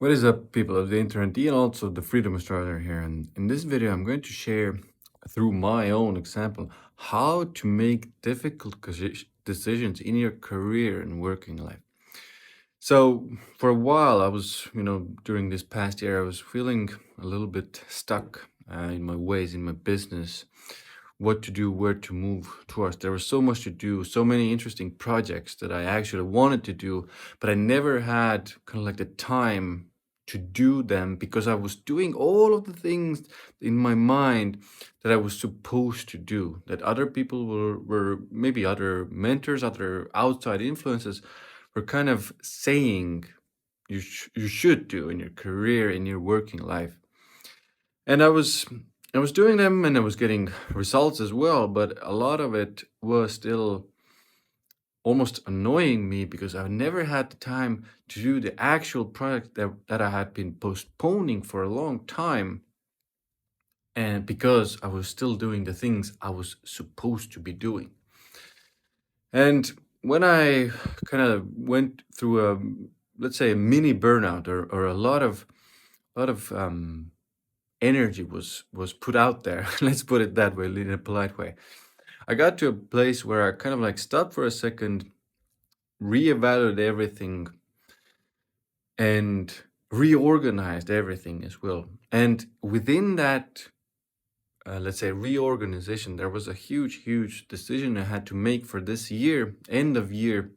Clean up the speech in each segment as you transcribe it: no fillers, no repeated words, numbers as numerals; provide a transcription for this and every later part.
What is up, people of the internet, and also the Freedom Starter here. And in this video, I'm going to share through my own example how to make difficult decisions in your career and working life. So, for a while, I was, during this past year, I was feeling a little bit stuck in my ways, in my business, what to do, where to move towards. There was so much to do, so many interesting projects that I actually wanted to do, but I never had kind of like the time to do them because I was doing all of the things in my mind that I was supposed to do, that other people were maybe other mentors, other outside influences were kind of saying you should do in your career, in your working life. And I was doing them and I was getting results as well, but a lot of it was still almost annoying me because I never had the time to do the actual project that I had been postponing for a long time. And because I was still doing the things I was supposed to be doing. And when I kind of went through let's say a mini burnout, or a lot of energy was put out there, let's put it that way, in a polite way. I got to a place where I kind of like stopped for a second, reevaluated everything, and reorganized everything as well. And within that, let's say, reorganization, there was a huge decision I had to make for this year, end of year,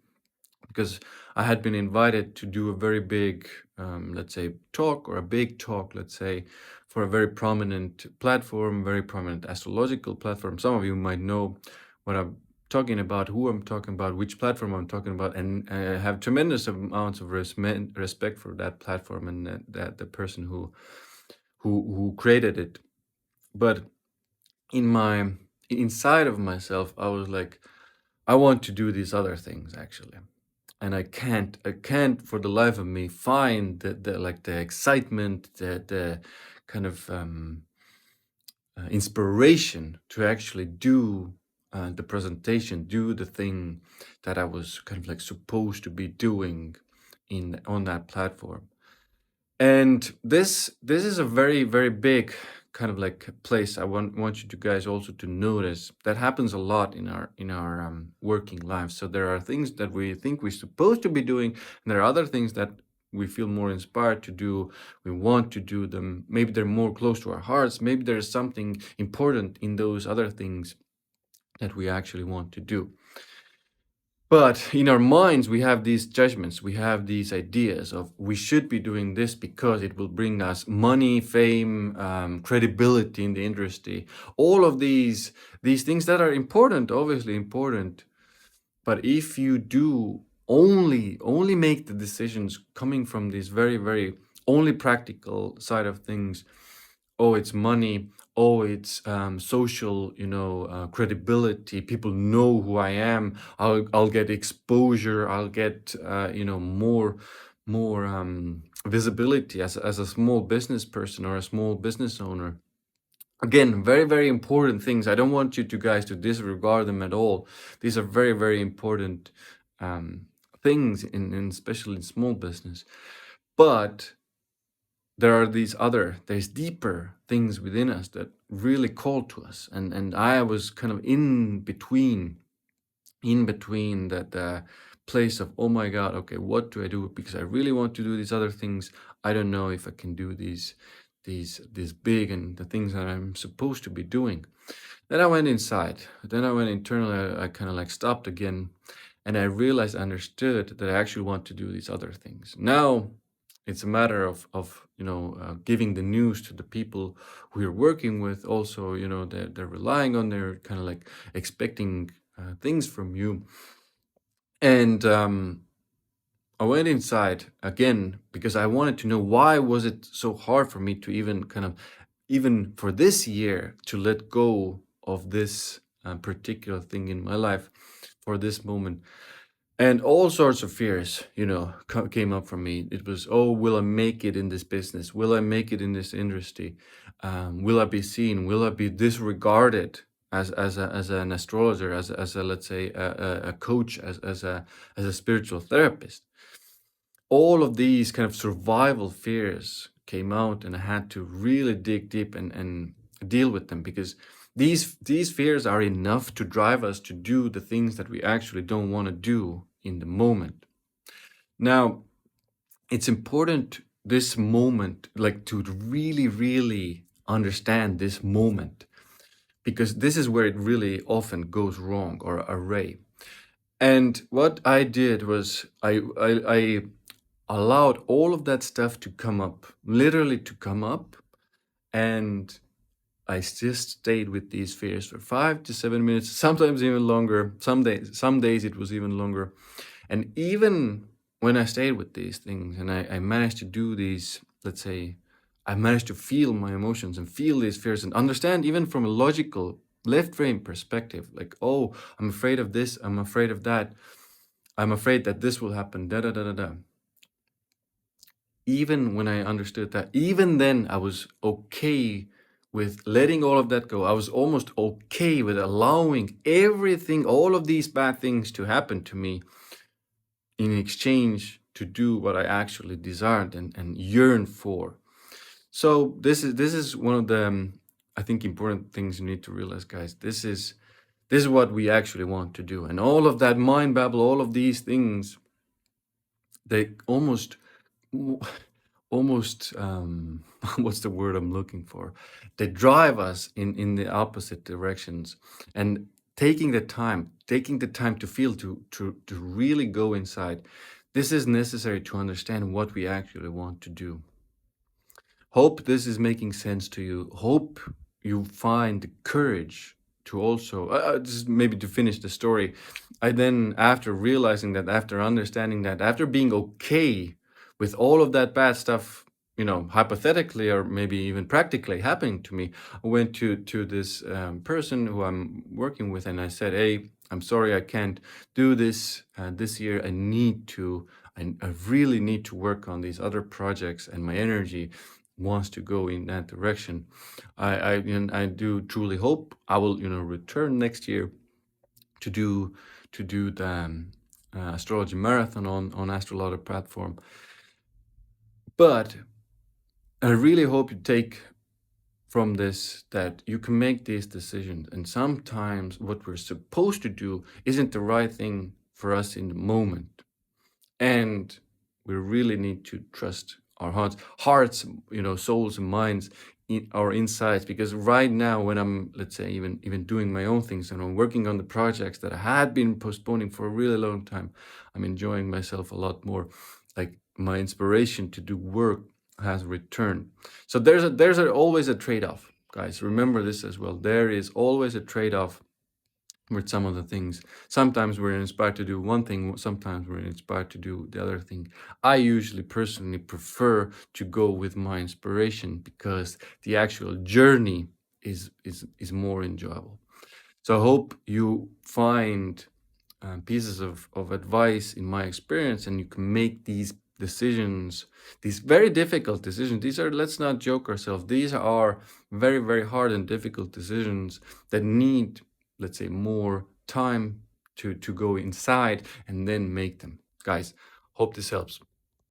because I had been invited to do a very big, let's say, talk, or a big talk, let's say, for a very prominent platform, very prominent astrological platform. Some of you might know what I'm talking about, who I'm talking about, which platform I'm talking about, and I have tremendous amounts of respect for that platform and that the person who created it. But in my inside of myself, I was like, I want to do these other things actually, and I can't for the life of me find the like the excitement, the kind of inspiration to actually do the presentation, do the thing that I was kind of like supposed to be doing in on that platform. And this is a very big kind of like place I want you to guys also to notice that happens a lot in our working lives. So there are things that we think we're supposed to be doing, and there are other things that we feel more inspired to do. We want to do them. Maybe they're more close to our hearts. Maybe there's something important in those other things that we actually want to do. But in our minds, we have these judgments, we have these ideas of we should be doing this because it will bring us money, fame, credibility in the industry. All of these things that are important, obviously important. But if you do only make the decisions coming from this very only practical side of things, oh, it's money, oh, it's social, credibility, people know who I am, I'll get exposure, I'll get more visibility as a small business person or a small business owner. Again, very important things. I don't want you to guys to disregard them at all. These are very important um, things in especially in small business. But there are there's deeper things within us that really call to us. And I was kind of in between that place of, oh my God, okay, what do I do? Because I really want to do these other things. I don't know if I can do these big and the things that I'm supposed to be doing. Then I went inside. Then I went internally. I kind of like stopped again, and I realized, I understood that I actually want to do these other things. Now it's a matter of giving the news to the people who you're working with. Also, they're relying on, they're kind of like expecting things from you. And I went inside again because I wanted to know, why was it so hard for me to even for this year, to let go of this particular thing in my life for this moment. And all sorts of fears, came up for me. It was, oh, will I make it in this business? Will I make it in this industry? Will I be seen? Will I be disregarded as an astrologer, as a let's say a coach, as a spiritual therapist? all of these kind of survival fears came out, and I had to really dig deep and deal with them, because these fears are enough to drive us to do the things that we actually don't want to do in the moment. Now, it's important this moment, like to really, really understand this moment, because this is where it really often goes wrong or array. And what I did was I allowed all of that stuff to come up, literally to come up, and I just stayed with these fears for 5 to 7 minutes, sometimes even longer. Some days it was even longer. And even when I stayed with these things and I managed to do these, let's say, I managed to feel my emotions and feel these fears and understand even from a logical left brain perspective, like, oh, I'm afraid of this, I'm afraid of that, I'm afraid that this will happen, da da da da da. Even when I understood that, even then I was okay with letting all of that go. I was almost okay with allowing everything, all of these bad things to happen to me in exchange to do what I actually desired and yearned for. So this is one of the I think important things you need to realize, guys. This is what we actually want to do, and all of that mind babble, all of these things, they almost what's the word I'm looking for? They drive us in the opposite directions, and taking the time to feel, to really go inside. This is necessary to understand what we actually want to do. Hope this is making sense to you. Hope you find the courage to also, just maybe to finish the story. I then, after realizing that, after understanding that, after being okay with all of that bad stuff, hypothetically or maybe even practically happening to me, I went to this person who I'm working with, and I said, hey, I'm sorry I can't do this this year. I really need to work on these other projects, and my energy wants to go in that direction. I do truly hope I will return next year to do the astrology marathon on Astrologer platform. But I really hope you take from this that you can make these decisions, and sometimes what we're supposed to do isn't the right thing for us in the moment, and we really need to trust our hearts, souls and minds, in our insides. Because right now, when I'm, let's say, even doing my own things and I'm working on the projects that I had been postponing for a really long time, I'm enjoying myself a lot more. Like, my inspiration to do work has returned. So there's always a trade-off, guys. Remember this as well. There is always a trade-off with some of the things. Sometimes we're inspired to do one thing, sometimes we're inspired to do the other thing. I usually personally prefer to go with my inspiration, because the actual journey is more enjoyable. So I hope you find pieces of advice in my experience, and you can make these decisions, these very difficult decisions. These are, let's not joke ourselves, these are very, very hard and difficult decisions that need, let's say, more time to go inside and then make them. Guys, hope this helps.